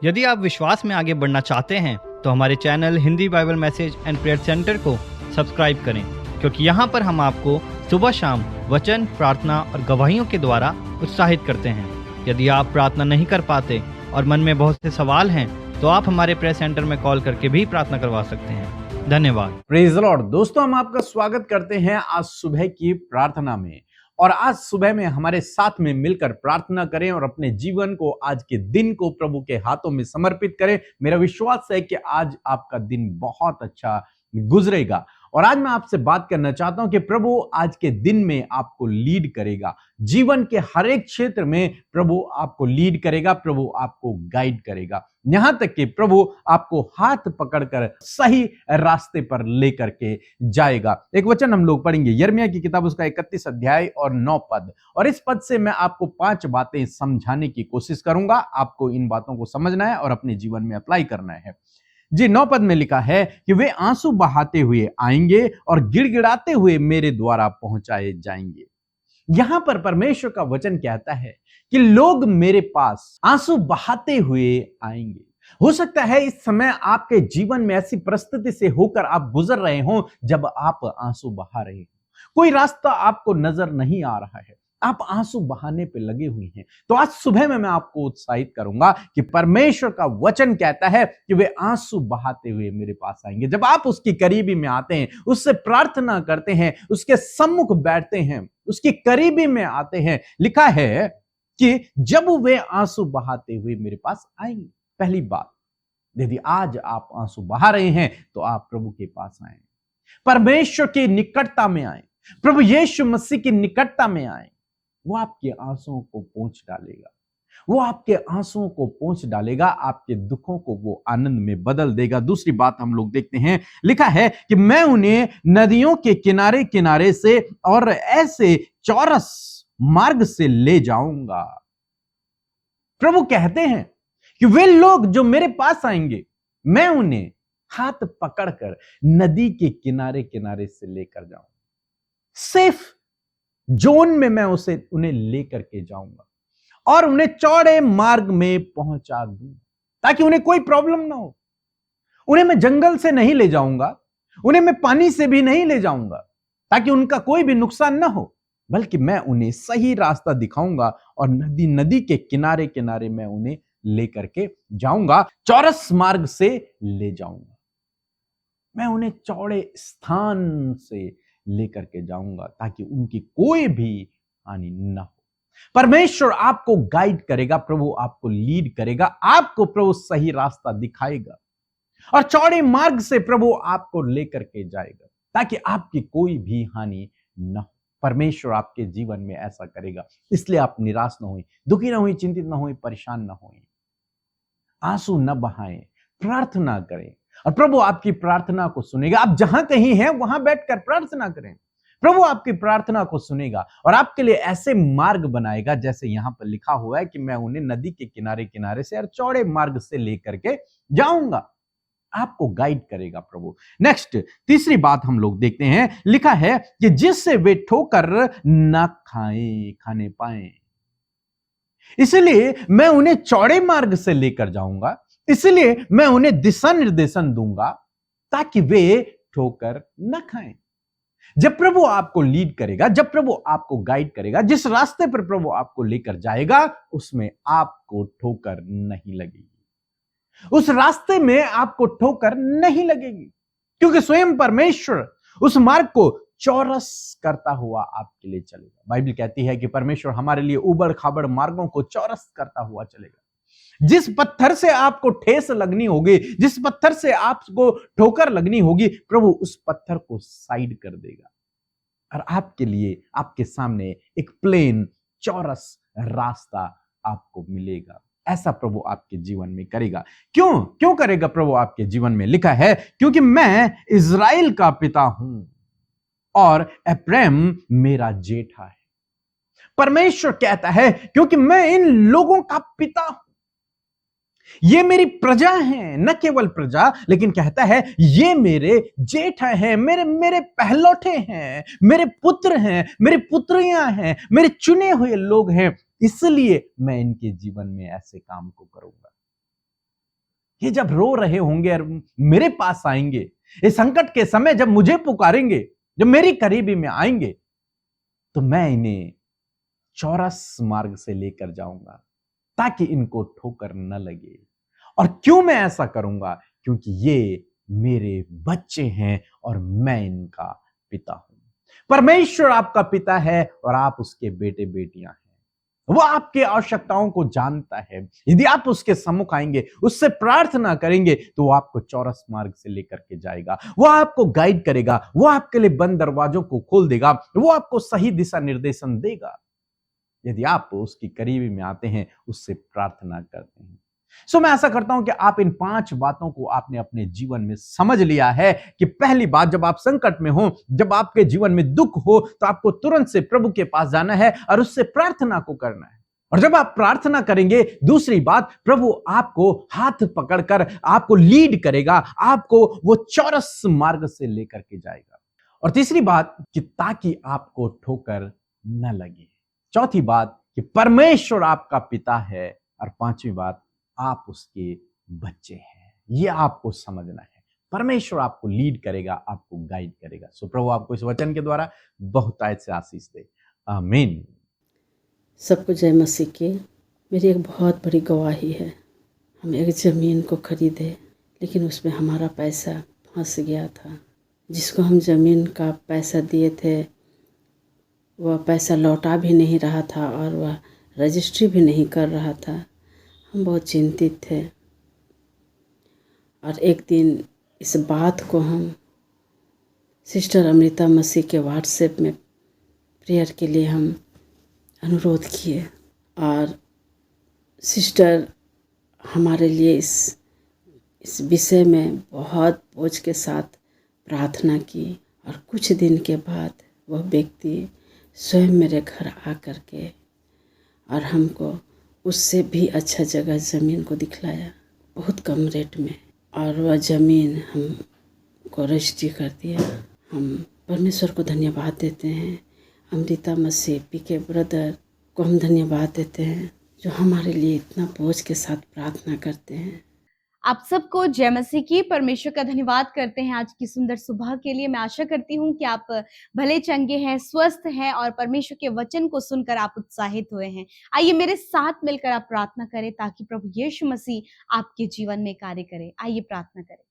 यदि आप विश्वास में आगे बढ़ना चाहते हैं तो हमारे channel Hindi Bible message and prayer centre को सब्सक्राइब करें, क्योंकि यहाँ पर हम आपको सुबह शाम वचन, प्रार्थना और गवाहियों के द्वारा उत्साहित करते हैं। यदि आप प्रार्थना नहीं कर पाते और मन में बहुत से सवाल हैं तो आप हमारे प्रेयर सेंटर में कॉल करके भी प्रार्थना करवा सकते हैं। धन्यवाद। Praise the Lord. दोस्तों, हम आपका स्वागत करते हैं आज सुबह की प्रार्थना में। और आज सुबह में हमारे साथ में मिलकर प्रार्थना करें और अपने जीवन को, आज के दिन को प्रभु के हाथों में समर्पित करें। मेरा विश्वास है कि आज आपका दिन बहुत अच्छा गुजरेगा। और आज मैं आपसे बात करना चाहता हूं कि प्रभु आज के दिन में आपको लीड करेगा। जीवन के हर एक क्षेत्र में प्रभु आपको लीड करेगा, प्रभु आपको गाइड करेगा, यहां तक कि प्रभु आपको हाथ पकड़कर सही रास्ते पर लेकर के जाएगा। एक वचन हम लोग पढ़ेंगे, यिर्मयाह की किताब उसका 31 अध्याय और 9 पद। और इस पद से मैं आपको 5 बातें समझाने की कोशिश करूंगा। आपको इन बातों को समझना है और अपने जीवन में अप्लाई करना है। जी, 9 पद में लिखा है कि वे आंसू बहाते हुए आएंगे और गिड़गिड़ाते हुए मेरे द्वारा पहुंचाए जाएंगे। यहां पर परमेश्वर का वचन कहता है कि लोग मेरे पास आंसू बहाते हुए आएंगे। हो सकता है इस समय आपके जीवन में ऐसी परिस्थिति से होकर आप गुजर रहे हो जब आप आंसू बहा रहे हो, कोई रास्ता आपको नजर नहीं आ रहा है, आप आंसू बहाने पे लगे हुए हैं। तो आज सुबह में मैं आपको उत्साहित करूंगा कि परमेश्वर का वचन कहता है कि वे आंसू बहाते हुए मेरे पास आएंगे। जब आप उसकी करीबी में आते हैं, उससे प्रार्थना करते हैं, उसके सम्मुख बैठते हैं, उसकी करीबी में आते हैं, लिखा है कि जब वे आंसू बहाते हुए मेरे पास आएंगे। पहली बात, यदि आज आप आंसू बहा रहे हैं तो आप प्रभु के पास आए, परमेश्वर की निकटता में आए, प्रभु यीशु मसीह की निकटता में आए। वो आपके आंसुओं को पोंछ डालेगा, वो आपके आंसुओं को पोंछ डालेगा, आपके दुखों को वो आनंद में बदल देगा। दूसरी बात हम लोग देखते हैं, लिखा है कि मैं उन्हें नदियों के किनारे किनारे से और ऐसे चौरस मार्ग से ले जाऊंगा। प्रभु कहते हैं कि वे लोग जो मेरे पास आएंगे, मैं उन्हें हाथ पकड़कर नदी के किनारे किनारे से लेकर जाऊंगा, सेफ जोन में मैं उन्हें लेकर के जाऊंगा और उन्हें चौड़े मार्ग में पहुंचा दूं, ताकि उन्हें कोई प्रॉब्लम ना हो। उन्हें मैं जंगल से नहीं ले जाऊंगा, उन्हें मैं पानी से भी नहीं ले जाऊंगा ताकि उनका कोई भी नुकसान ना हो, बल्कि मैं उन्हें सही रास्ता दिखाऊंगा और नदी के किनारे किनारे मैं उन्हें लेकर के जाऊंगा, चौरस मार्ग से ले जाऊंगा। मैं उन्हें चौड़े स्थान से लेकर के जाऊंगा ताकि उनकी कोई भी हानि न हो। परमेश्वर आपको गाइड करेगा, प्रभु आपको लीड करेगा, आपको प्रभु सही रास्ता दिखाएगा और चौड़े मार्ग से प्रभु आपको लेकर के जाएगा ताकि आपकी कोई भी हानि न हो। परमेश्वर आपके जीवन में ऐसा करेगा। इसलिए आप निराश न हों, दुखी न हों, चिंतित न हों, परेशान न हों, आंसू न बहाएं, प्रार्थना करें और प्रभु आपकी प्रार्थना को सुनेगा। आप जहां कहीं हैं वहां बैठकर प्रार्थना करें, प्रभु आपकी प्रार्थना को सुनेगा और आपके लिए ऐसे मार्ग बनाएगा जैसे यहां पर लिखा हुआ है कि मैं उन्हें नदी के किनारे किनारे से और चौड़े मार्ग से लेकर के जाऊंगा। आपको गाइड करेगा प्रभु। नेक्स्ट, तीसरी बात हम लोग देखते हैं, लिखा है कि जिससे वे ठोकर न खाने पाए, इसलिए मैं उन्हें चौड़े मार्ग से लेकर जाऊंगा, इसलिए मैं उन्हें दिशा निर्देशन दूंगा ताकि वे ठोकर न खाएं। जब प्रभु आपको लीड करेगा, जब प्रभु आपको गाइड करेगा, जिस रास्ते पर प्रभु आपको लेकर जाएगा उसमें आपको ठोकर नहीं लगेगी, उस रास्ते में आपको ठोकर नहीं लगेगी, क्योंकि स्वयं परमेश्वर उस मार्ग को चौरस करता हुआ आपके लिए चलेगा। बाइबल कहती है कि परमेश्वर हमारे लिए उबड़ खाबड़ मार्गों को चौरस करता हुआ चलेगा। जिस पत्थर से आपको ठेस लगनी होगी, जिस पत्थर से आपको ठोकर लगनी होगी, प्रभु उस पत्थर को साइड कर देगा और आपके लिए, आपके सामने एक प्लेन चौरस रास्ता आपको मिलेगा। ऐसा प्रभु आपके जीवन में करेगा। क्यों करेगा प्रभु आपके जीवन में? लिखा है क्योंकि मैं इज़राइल का पिता हूं और अब्राहम मेरा जेठा है। परमेश्वर कहता है क्योंकि मैं इन लोगों का पिता हूं, ये मेरी प्रजा है, न केवल प्रजा, लेकिन कहता है ये मेरे जेठ हैं, मेरे पहलौठे हैं, मेरे पुत्र हैं, मेरी पुत्रियां हैं, मेरे चुने हुए लोग हैं, इसलिए मैं इनके जीवन में ऐसे काम को करूंगा। ये जब रो रहे होंगे और मेरे पास आएंगे, इस संकट के समय जब मुझे पुकारेंगे, जब मेरी करीबी में आएंगे, तो मैं इन्हें चौरस मार्ग से लेकर जाऊंगा ताकि इनको ठोकर न लगे। और क्यों मैं ऐसा करूंगा? क्योंकि ये मेरे बच्चे हैं और मैं इनका पिता हूं। परमेश्वर आपका पिता है और आप उसके बेटे बेटियां हैं। वो आपके आवश्यकताओं को जानता है। यदि आप उसके सम्मुख आएंगे, उससे प्रार्थना करेंगे, तो वो आपको चौरस मार्ग से लेकर के जाएगा। वो आपको गाइड करेगा, वो आपके लिए बंद दरवाजों को खोल देगा, वो आपको सही दिशा निर्देशन देगा यदि आप उसकी करीबी में आते हैं, उससे प्रार्थना करते हैं। मैं आशा करता हूं कि आप इन 5 बातों को आपने अपने जीवन में समझ लिया है कि पहली बात, जब आप संकट में हो, जब आपके जीवन में दुख हो, तो आपको तुरंत से प्रभु के पास जाना है और उससे प्रार्थना को करना है। और जब आप प्रार्थना करेंगे, दूसरी बात, प्रभु आपको हाथ पकड़कर आपको लीड करेगा, आपको वो चौरस मार्ग से लेकर के जाएगा। और तीसरी बात कि ताकि आपको ठोकर न लगे। चौथी बात कि परमेश्वर आपका पिता है। और पांचवी बात, आप उसके बच्चे हैं। ये आपको समझना है। परमेश्वर आपको लीड करेगा, आपको गाइड करेगा। प्रभु आपको इस वचन के द्वारा बहुतायत से आशीष दे। आमीन। सबको जय मसीह की। मेरी एक बहुत बड़ी गवाही है। हम एक ज़मीन को खरीदे, लेकिन उसमें हमारा पैसा फंस गया था। जिसको हम ज़मीन का पैसा दिए थे, वह पैसा लौटा भी नहीं रहा था और वह रजिस्ट्री भी नहीं कर रहा था। हम बहुत चिंतित थे और एक दिन इस बात को हम सिस्टर अमृता मसीह के व्हाट्सएप में प्रेयर के लिए हम अनुरोध किए और सिस्टर हमारे लिए इस विषय में बहुत बोझ के साथ प्रार्थना की। और कुछ दिन के बाद वह व्यक्ति स्वयं मेरे घर आकर के और हमको उससे भी अच्छा जगह ज़मीन को दिखलाया, बहुत कम रेट में, और वह ज़मीन हमको रजिस्ट्री कर दिया। हम परमेश्वर को धन्यवाद देते हैं। अमृता मसीह पीके ब्रदर को हम धन्यवाद देते हैं, जो हमारे लिए इतना बोझ के साथ प्रार्थना करते हैं। आप सबको जय मसीह की। परमेश्वर का धन्यवाद करते हैं आज की सुंदर सुबह के लिए। मैं आशा करती हूँ कि आप भले चंगे हैं, स्वस्थ हैं और परमेश्वर के वचन को सुनकर आप उत्साहित हुए हैं। आइए मेरे साथ मिलकर आप प्रार्थना करें ताकि प्रभु यीशु मसीह आपके जीवन में कार्य करे। आइए प्रार्थना करें।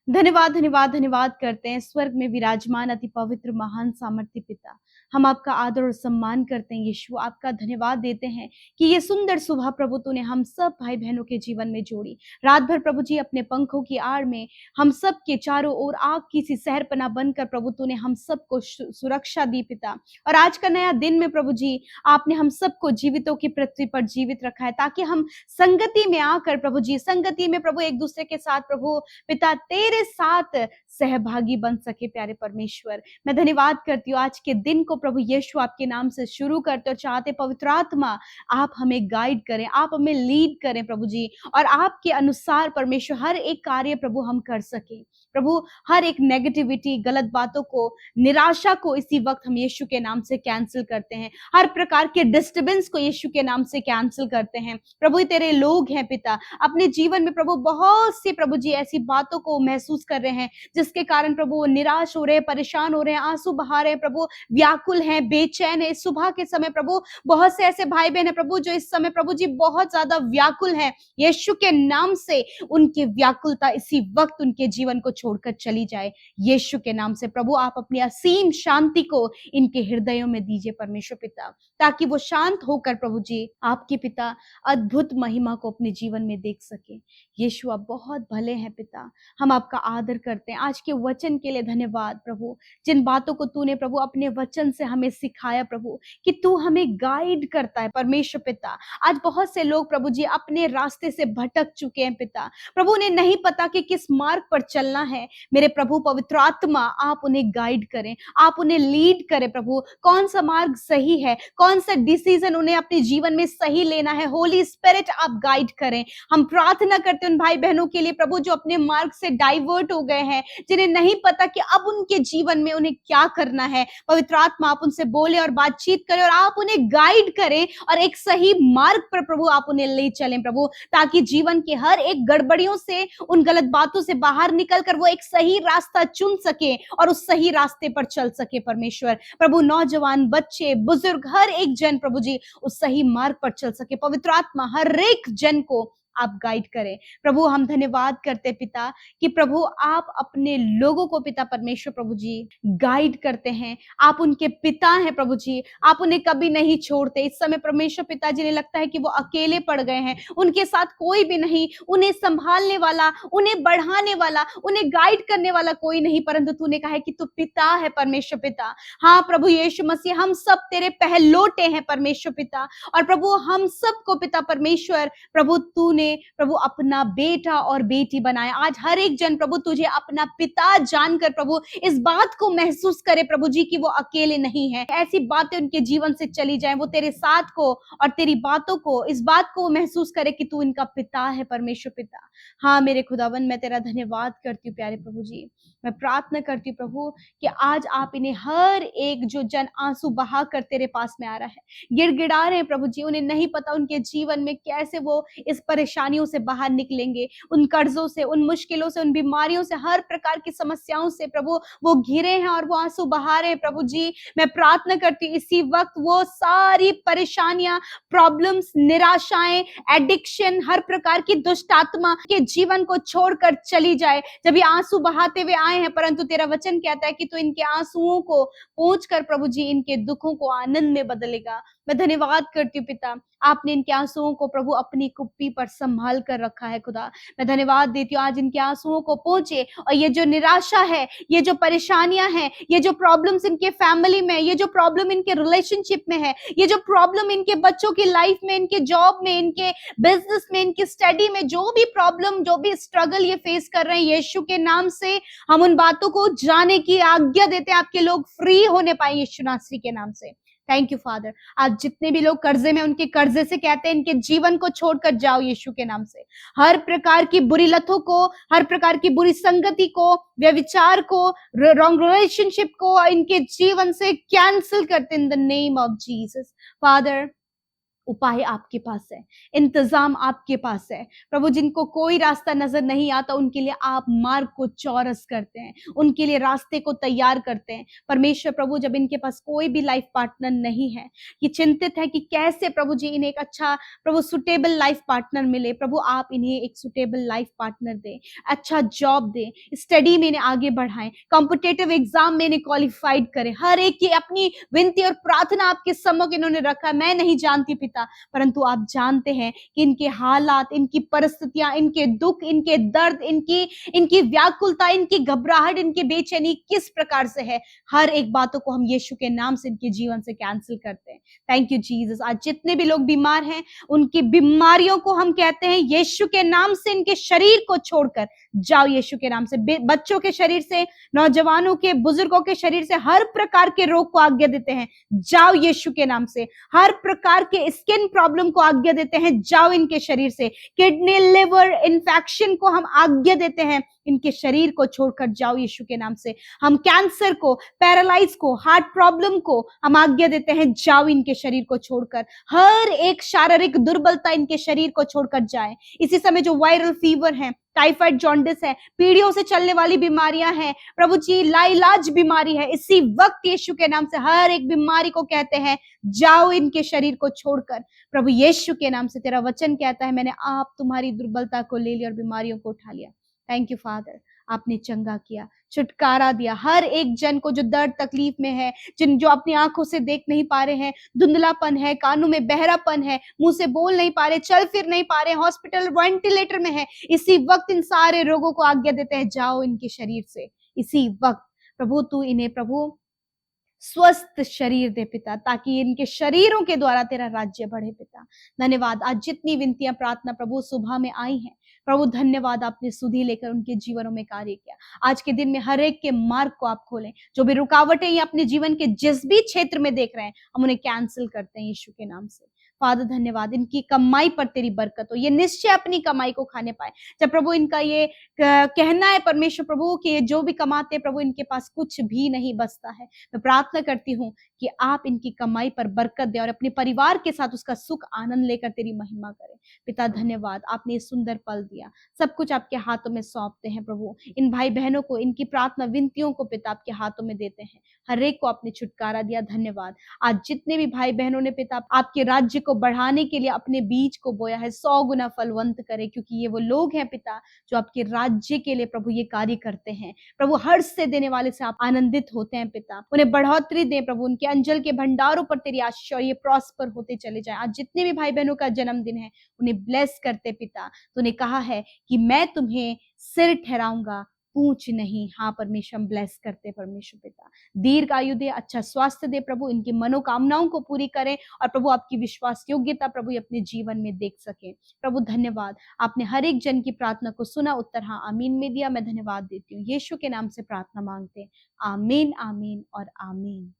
धन्यवाद धन्यवाद धन्यवाद करते हैं स्वर्ग में विराजमान अति पवित्र महान सामर्थ्य पिता। हम आपका आदर और सम्मान करते हैं यीशु। आपका धन्यवाद देते हैं कि ये सुंदर सुबह प्रभु तूने हम सब भाई बहनों के जीवन में जोड़ी। रात भर प्रभु जी अपने पंखों की आड़ में हम सब के चारों ओर आग की सी सहरपना बनकर प्रभु तूने हम सबको सुरक्षा दी पिता। और आज का नया दिन में प्रभु जी आपने हम सबको जीवितों की पृथ्वी पर जीवित रखा है, ताकि हम संगति में आकर प्रभु जी, संगति में प्रभु एक दूसरे के साथ प्रभु पिता तेरे साथ सहभागी बन सके। प्यारे परमेश्वर, मैं धन्यवाद करती हूँ आज के दिन को प्रभु यीशु आपके नाम से शुरू करते और चाहते पवित्र आत्मा आप हमें गाइड करें, आप हमें लीड करें प्रभु जी, और आपके अनुसार परमेश्वर हर एक कार्य प्रभु हम कर सके। प्रभु हर एक नेगेटिविटी, गलत बातों को, निराशा को इसी वक्त हम यीशु के नाम से कैंसिल करते हैं। हर प्रकार के डिस्टर्बेंस को यीशु के नाम से कैंसिल करते हैं। प्रभु तेरे लोग हैं पिता, अपने जीवन में प्रभु बहुत सी प्रभु जी ऐसी बातों को महसूस कर रहे हैं जिसके कारण प्रभु वो निराश हो रहे हैं, परेशान हो रहे हैं, आंसू बहा रहे हैं प्रभु, व्याकुल हैं, बेचैन है। सुबह के समय प्रभु बहुत से ऐसे भाई बहन है प्रभु जो इस समय प्रभु जी बहुत ज्यादा व्याकुल हैं। यीशु के नाम से उनकी व्याकुलता इसी वक्त उनके जीवन को छोड़कर चली जाए। यीशु के नाम से प्रभु आप अपनी असीम शांति को इनके हृदयों में दीजिए परमेश्वर पिता, ताकि वो शांत होकर प्रभु जी आपके पिता अद्भुत महिमा को अपने जीवन में देख सके। यीशु आप बहुत भले हैं पिता, हम आपका आदर करते हैं। आज के वचन के लिए धन्यवाद प्रभु, जिन बातों को तूने प्रभु अपने वचन से हमें सिखाया प्रभु, कि तू हमें गाइड करता है परमेश्वर पिता। आज बहुत से लोग प्रभु जी अपने रास्ते से भटक चुके हैं पिता, प्रभु उन्हें नहीं पता कि किस मार्ग पर चलना है। मेरे प्रभु पवित्र आत्मा आप उन्हें गाइड करें, आप उन्हें लीड करें प्रभु, कौन सा मार्ग सही है, कौन सा डिसीजन उन्हें अपने जीवन में सही लेना है। होली स्पिरिट आप गाइड करें। हम प्रार्थना करते हैं उन भाई बहनों के लिए प्रभु जो अपने मार्ग से डाइवर्ट हो गए हैं, जिन्हें नहीं पता कि अब उनके जीवन में उन्हें क्या करना है। पवित्र आत्मा आत्मा आप उनसे बोले और बातचीत करें और आप उन्हें गाइड करें और एक सही मार्ग पर प्रभु आप उन्हें ले चलें प्रभु, ताकि जीवन के हर एक गड़बड़ियों से, उन गलत बातों से बाहर निकल कर वो एक सही रास्ता चुन सके और उस सही रास्ते पर चल सके परमेश्वर। प्रभु नौजवान, बच्चे, बुजुर्ग, हर एक जन प्रभु जी उस सही मार्ग पर चल सके। पवित्र आत्मा हर एक जन को आप गाइड करें प्रभु। हम धन्यवाद करते पिता कि प्रभु आप अपने लोगों को पिता परमेश्वर प्रभु जी गाइड करते हैं। आप उनके पिता हैं प्रभु जी, आप उन्हें कभी नहीं छोड़ते। इस समय परमेश्वर पिता जी ने लगता है कि वो अकेले पड़ गए हैं, उनके साथ कोई भी नहीं, उन्हें संभालने वाला, उन्हें बढ़ाने वाला, उन्हें गाइड करने वाला कोई नहीं, परंतु तूने कहा है कि तू पिता है परमेश्वर पिता। हाँ प्रभु यीशु मसीह, हम सब तेरे पहलोटे हैं परमेश्वर पिता, और प्रभु हम सबको पिता परमेश्वर प्रभु तूने प्रभु अपना बेटा और बेटी बनाया। आज हर एक जन प्रभु तुझे अपना पिता जानकर प्रभु इस बात को महसूस करे प्रभु जी कि वो अकेले नहीं है। ऐसी बातें उनके जीवन से चली जाएं, वो तेरे साथ को और तेरी बातों को, इस बात को महसूस करे कि तू इनका पिता है परमेश्वर पिता। हाँ मेरे खुदावन, मैं तेरा धन्यवाद करती हूँ प्यारे प्रभु जी। मैं प्रार्थना करती हूँ प्रभु कि आज आप इन्हें हर एक जो जन आंसू बहा कर तेरे पास में आ रहा है, गिड़गिड़ा रहे हैं प्रभु जी, उन्हें नहीं पता उनके जीवन में कैसे वो इस परेशानियों से बाहर निकलेंगे, उन कर्जों से, उन मुश्किलों से, उन बीमारियों से, हर प्रकार की समस्याओं से प्रभु वो घिरे हैं और वो आंसू बहा रहे हैं प्रभु जी। मैं प्रार्थना करती हूँ इसी वक्त वो सारी परेशानियां, प्रॉब्लम्स, निराशाएं, एडिक्शन, हर प्रकार की दुष्ट आत्मा के जीवन को छोड़कर चली जाए। जब ये आंसू बहाते हुए आए हैं, परंतु तेरा वचन कहता है कि तू इनके आंसुओं को पोंछकर प्रभु जी इनके दुखों को आनंद में बदलेगा। मैं धन्यवाद करती हूँ पिता, आपने इनके आंसुओं को प्रभु अपनी कुप्पी पर संभाल कर रखा है खुदा। मैं धन्यवाद देती हूँ आज इनके आंसुओं को पहुंचे, और ये जो निराशा है, ये जो परेशानियां हैं, ये जो प्रॉब्लम्स इनके फैमिली में, ये जो प्रॉब्लम इनके रिलेशनशिप में है, ये जो प्रॉब्लम इनके बच्चों की लाइफ में, इनके जॉब में, इनके बिजनेस में, इनकी स्टडी में, जो भी प्रॉब्लम, जो भी स्ट्रगल ये फेस कर रहे हैं, यीशु के नाम से हम उन बातों को जाने की आज्ञा देते हैं। आपके लोग फ्री होने पाए यीशु नासरी के नाम से। Thank you father. आज जितने भी लोग कर्जे में, उनके कर्जे से कहते हैं इनके जीवन को छोड़कर जाओ यीशु के नाम से। हर प्रकार की बुरी लतों को, हर प्रकार की बुरी संगति को, व्यभिचार को, रॉन्ग रिलेशनशिप को इनके जीवन से कैंसिल करते in the name of Jesus. Father उपाय आपके पास है, इंतजाम आपके पास है प्रभु। जिनको कोई रास्ता नजर नहीं आता उनके लिए आप मार्ग को चौरस करते हैं, उनके लिए रास्ते को तैयार करते हैं परमेश्वर प्रभु। जब इनके पास कोई भी लाइफ पार्टनर नहीं है, ये चिंतित है कि कैसे प्रभु जी इन्हें एक अच्छा प्रभु सुटेबल लाइफ पार्टनर मिले, प्रभु आप इन्हें एक सुटेबल लाइफ पार्टनर दें, अच्छा जॉब दें, स्टडी में इन्हें आगे बढ़ाएं, कॉम्पिटिटिव एग्जाम में इन्हें क्वालिफाइड करें। हर एक की अपनी विनती और प्रार्थना आपके सम्मुख इन्होंने रखा। मैं नहीं जानती पिता, परंतु आप जानते हैं कि इनके हालात, इनकी परिस्थितियां, इनके दुख, इनके दर्द, इनकी व्याकुलता, इनकी घबराहट, इनकी बेचैनी किस प्रकार से है। हर एक बातों को हम यीशु के नाम से इनके जीवन से कैंसिल करते हैं। Thank you Jesus. आज जितने भी लोग बीमार हैं, उनकी बीमारियों को हम कहते हैं यीशु के नाम से इनके शरीर को छोड़कर जाओ यीशु के नाम से। बच्चों के शरीर से, नौजवानों के, बुजुर्गों के शरीर से हर प्रकार के रोग को आज्ञा देते हैं, जाओ यीशु के नाम से। हर प्रकार के स्किन प्रॉब्लम को आज्ञा देते हैं, जाओ इनके शरीर से। किडनी, लिवर इन्फेक्शन को हम आज्ञा देते हैं, इनके शरीर को छोड़कर जाओ यीशु के नाम से। हम कैंसर को, पैरालाइज को, हार्ट प्रॉब्लम को हम आज्ञा देते हैं, जाओ इनके शरीर को छोड़कर। हर एक शारीरिक दुर्बलता इनके शरीर को छोड़कर जाए। इसी समय जो वायरल फीवर है, टाइफाइड, जॉन्डिस है, पीढ़ियों से चलने वाली बीमारियां हैं प्रभु जी, लाइलाज बीमारी है, इसी वक्त यीशु के नाम से हर एक बीमारी को कहते हैं जाओ इनके शरीर को छोड़कर प्रभु यीशु के नाम से। तेरा वचन कहता है मैंने आप तुम्हारी दुर्बलता को ले लिया और बीमारियों को उठा लिया। थैंक यू फादर, आपने चंगा किया, छुटकारा दिया हर एक जन को जो दर्द तकलीफ में है, जो अपनी आंखों से देख नहीं पा रहे हैं, धुंधलापन है, कानों में बहरापन है, मुंह से बोल नहीं पा रहे, चल फिर नहीं पा रहे, हॉस्पिटल वेंटिलेटर में है, इसी वक्त इन सारे रोगों को आज्ञा देते हैं जाओ इनके शरीर से इसी वक्त। प्रभु तू इन्हें प्रभु स्वस्थ शरीर दे पिता, ताकि इनके शरीरों के द्वारा तेरा राज्य बढ़े पिता। धन्यवाद। आज जितनी विनतियां, प्रार्थना प्रभु सुबह में आई हैं प्रभु, धन्यवाद आपने सुधी लेकर उनके जीवनों में कार्य किया। आज के दिन में हर एक के मार्ग को आप खोलें। जो भी रुकावटें ये अपने जीवन के जिस भी क्षेत्र में देख रहे हैं, हम उन्हें कैंसिल करते हैं यीशु के नाम से। फादर धन्यवाद, इनकी कमाई पर तेरी बरकत हो, ये निश्चय अपनी कमाई को खाने पाए। जब प्रभु इनका ये कहना है परमेश्वर प्रभु कि जो भी कमाते प्रभु इनके पास कुछ भी नहीं बचता है, मैं प्रार्थना करती हूँ कि आप इनकी कमाई पर बरकत दें और अपने परिवार के साथ उसका सुख आनंद लेकर तेरी महिमा करें। पिता धन्यवाद, आपने ये सुंदर पल दिया, सब कुछ आपके हाथों में सौंपते हैं प्रभु। इन भाई बहनों को, इनकी प्रार्थना विनतियों को पिता आपके हाथों में देते हैं, हर एक को आपने छुटकारा दिया। धन्यवाद। आज जितने भी भाई बहनों ने पिता आपके राज्य को बढ़ाने के लिए अपने बीज को बोया है, 100 गुना फलवंत करे, क्योंकि ये वो लोग हैं पिता जो आपके राज्य के लिए प्रभु ये कार्य करते हैं। प्रभु हर्ष से देने वाले से आप आनंदित होते हैं पिता, उन्हें बढ़ोतरी दें प्रभु, उनके अंजल के भंडारों पर तेरी आशीष और ये प्रॉस्पर होते चले जाएं। आज जितने भी भाई बहनों का जन्मदिन है उन्हें ब्लेस करते पिता। तूने कहा है कि मैं तुम्हें सिर ठहराऊंगा, पूछ नहीं। हाँ परमेश्वर, हम ब्लेस करते परमेश्वर पिता, दीर्घ आयु दे, अच्छा स्वास्थ्य दे प्रभु, इनकी मनोकामनाओं को पूरी करें और प्रभु आपकी विश्वास योग्यता प्रभु ये अपने जीवन में देख सके। प्रभु धन्यवाद, आपने हर एक जन की प्रार्थना को सुना, उत्तर हाँ आमीन में दिया। मैं धन्यवाद देती हूँ, यीशु के नाम से प्रार्थना मांगते हैं, आमीन आमीन और आमीन।